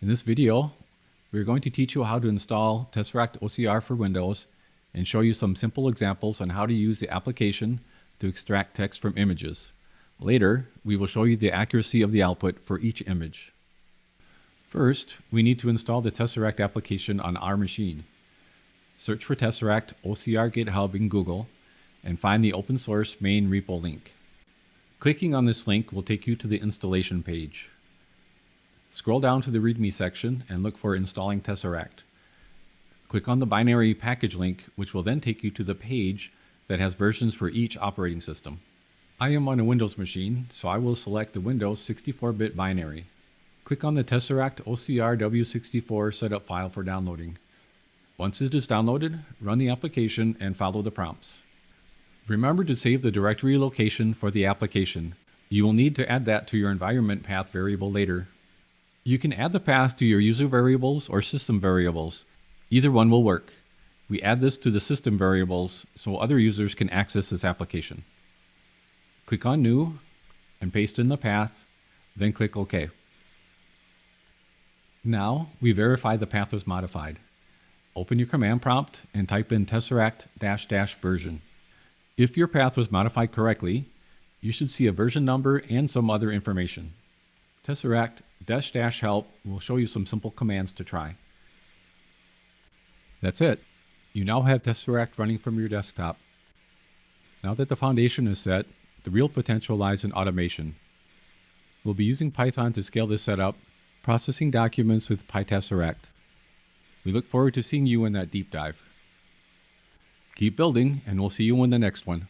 In this video, we're going to teach you how to install Tesseract OCR for Windows and show you some simple examples on how to use the application to extract text from images. Later, we will show you the accuracy of the output for each image. First, we need to install the Tesseract application on our machine. Search for Tesseract OCR GitHub in Google and find the open source main repo link. Clicking on this link will take you to the installation page. Scroll down to the README section and look for Installing Tesseract. Click on the binary package link, which will then take you to the page that has versions for each operating system. I am on a Windows machine, so I will select the Windows 64-bit binary. Click on the Tesseract OCR W64 setup file for downloading. Once it is downloaded, run the application and follow the prompts. Remember to save the directory location for the application. You will need to add that to your environment path variable later. You can add the path to your user variables or system variables. Either one will work. We add this to the system variables so other users can access this application. Click on New and paste in the path, then click OK. Now we verify the path was modified. Open your command prompt and type in Tesseract -- version. If your path was modified correctly, you should see a version number and some other information. Tesseract -- help will show you some simple commands to try. That's it. You now have Tesseract running from your desktop. Now that the foundation is set, the real potential lies in automation. We'll be using Python to scale this setup, processing documents with PyTesseract. We look forward to seeing you in that deep dive. Keep building, and we'll see you in the next one.